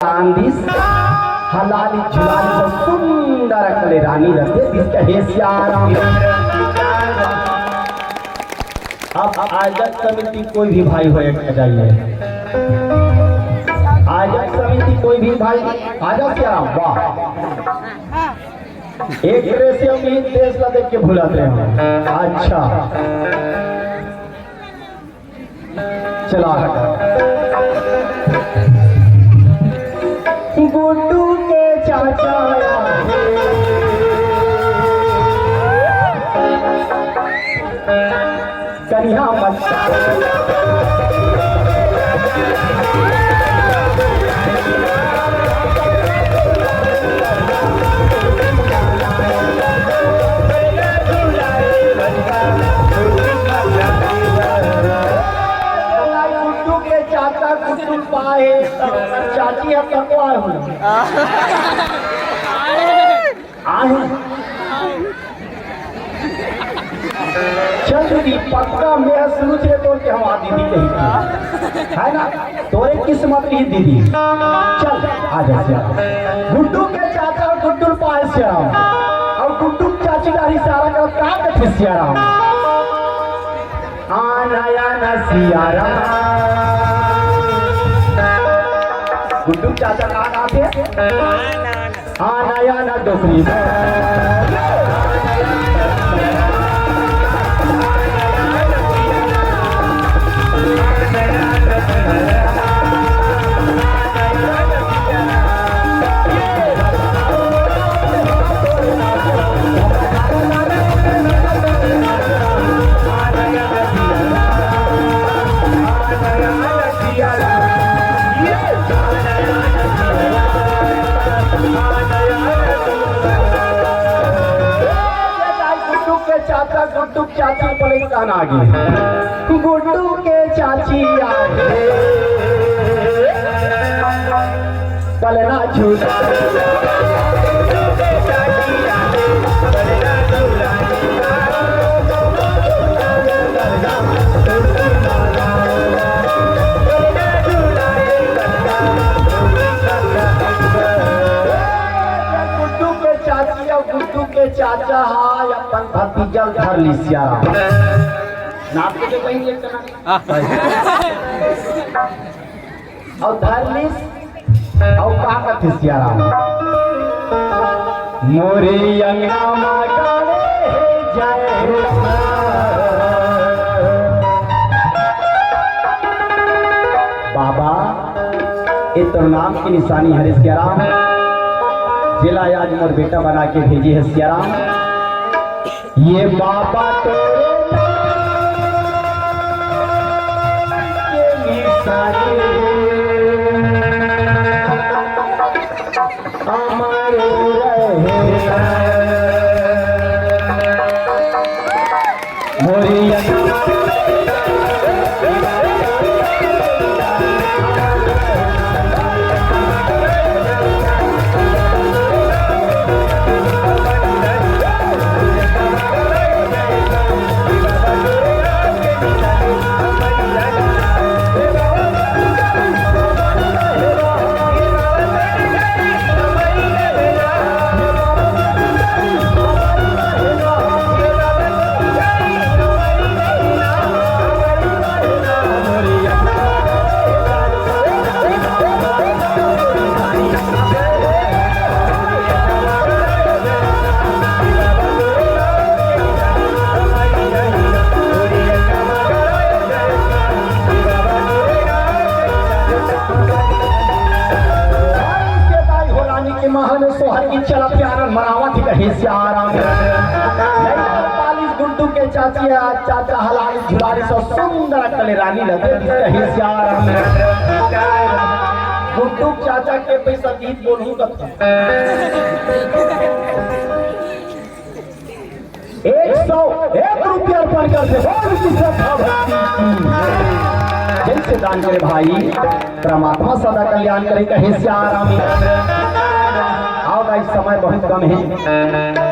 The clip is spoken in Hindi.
आंदिस हलाली झुलाली सब सुंदर कले रानी रखे जिसका हे श्याम। अब आयोजक समिति कोई भी भाई हो जाइए, आयोजक समिति कोई भी भाई आजा श्याम। वाह, एक रेशियो में देश ला देख के भुलाते हैं। अच्छा चला गुड्डू के चाचा कन्या चाची अब तक आए हो चल दीदी पक्का मेरा शुरू से तो कि हम दीदी कही है ना, तोरे किस्मत ही दीदी। चल आ जा गुड्डू के चाचा और गुड्डू पाए श्याम और गुड्डू चाची का इशारा कर का बैठे श्याम। आना ना सियाराम गुड्डू चाचा का नाम है आना या ना डोकरी गुड्डू चाची बोले गाना आ गई गुड्डू के चाची आगे पलना झूला गुड्डू के चाचा हाय अपन भतीजा धर ली श्याम नाप के कहीं एक और धर ली और कहा का श्याम मोरे अंगना मागावे जाए बाबा ये तो नाम की निशानी है श्याम जिला आज मोर बेटा बना के भेजी है श्याम। ये बाबा तेरे हमारे चला प्यार मनावा थी कहीं श्याम गुड्डू के चाची चाचा हलाली झुलाली सब सुंदर कले रानी लगे कहीं श्याम। गुड्डू चाचा के पैसा गीत बोलूं तो 101 रुपया अर्पण कर जैसे दान करे भाई परमात्मा सदा कल्याण करे कहीं श्याम। आओ भाई समय बहुत कम है।